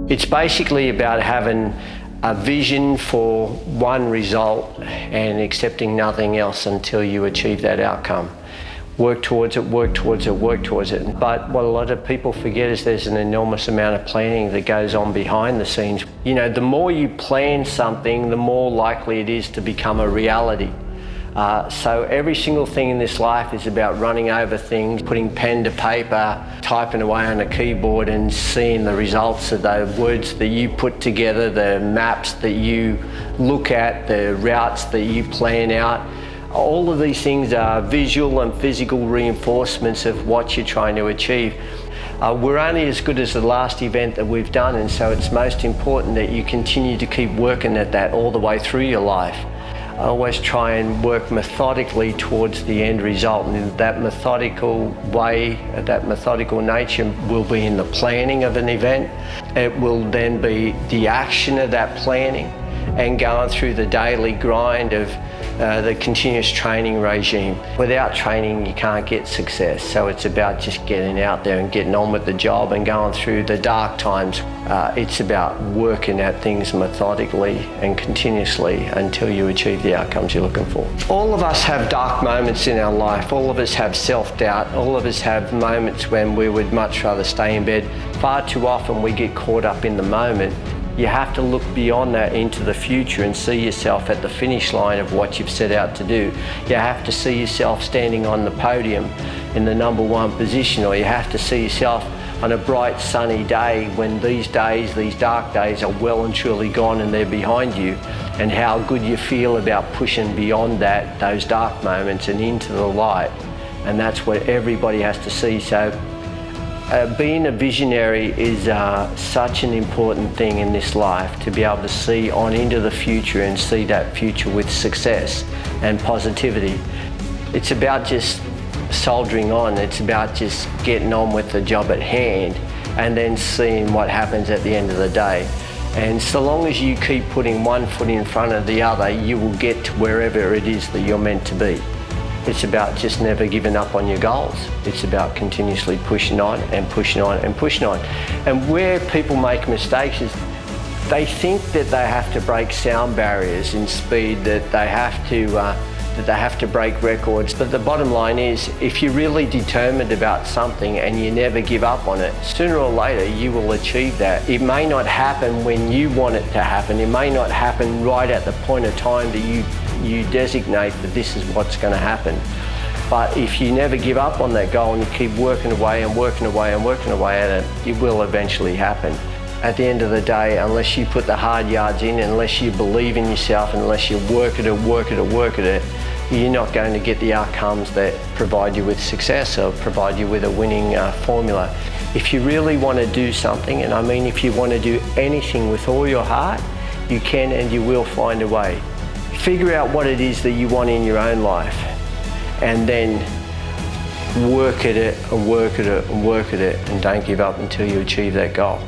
It's basically about having a vision for one result and accepting nothing else until you achieve that outcome. Work towards it, work towards it, work towards it. But what a lot of people forget is there's an enormous amount of planning that goes on behind the scenes. You know, the more you plan something, the more likely it is to become a reality. So every single thing in this life is about running over things, putting pen to paper, typing away on a keyboard and seeing the results of the words that you put together, the maps that you look at, the routes that you plan out. All of these things are visual and physical reinforcements of what you're trying to achieve. We're only as good as the last event that we've done, and so it's most important that you continue to keep working at that all the way through your life. I always try and work methodically towards the end result, and that methodical way, that methodical nature will be in the planning of an event. It will then be the action of that planning and going through the daily grind of the continuous training regime. Without training, you can't get success. So it's about just getting out there and getting on with the job and going through the dark times. It's about working at things methodically and continuously until you achieve the outcomes you're looking for. All of us have dark moments in our life. All of us have self-doubt. All of us have moments when we would much rather stay in bed. Far too often we get caught up in the moment. You have to look beyond that into the future and see yourself at the finish line of what you've set out to do. You have to see yourself standing on the podium in the #1 position, or you have to see yourself on a bright sunny day when these dark days are well and truly gone and they're behind you, and how good you feel about pushing beyond those dark moments and into the light. And that's what everybody has to see. So being a visionary is such an important thing in this life, to be able to see on into the future and see that future with success and positivity. It's about just soldiering on. It's about just getting on with the job at hand and then seeing what happens at the end of the day. And so long as you keep putting one foot in front of the other, you will get to wherever it is that you're meant to be. It's about just never giving up on your goals. It's about continuously pushing on and pushing on and pushing on. And where people make mistakes is they think that they have to break sound barriers in speed, that they have to break records. But the bottom line is, if you're really determined about something and you never give up on it, sooner or later you will achieve that. It may not happen when you want it to happen. It may not happen right at the point of time that you designate that this is what's going to happen. But if you never give up on that goal and you keep working away and working away and working away at it, it will eventually happen. At the end of the day, unless you put the hard yards in, unless you believe in yourself, unless you work at it, you're not going to get the outcomes that provide you with success or provide you with a winning formula. If you really want to do something, and I mean if you want to do anything with all your heart, you can and you will find a way. Figure out what it is that you want in your own life, and then work at it and work at it and work at it, and don't give up until you achieve that goal.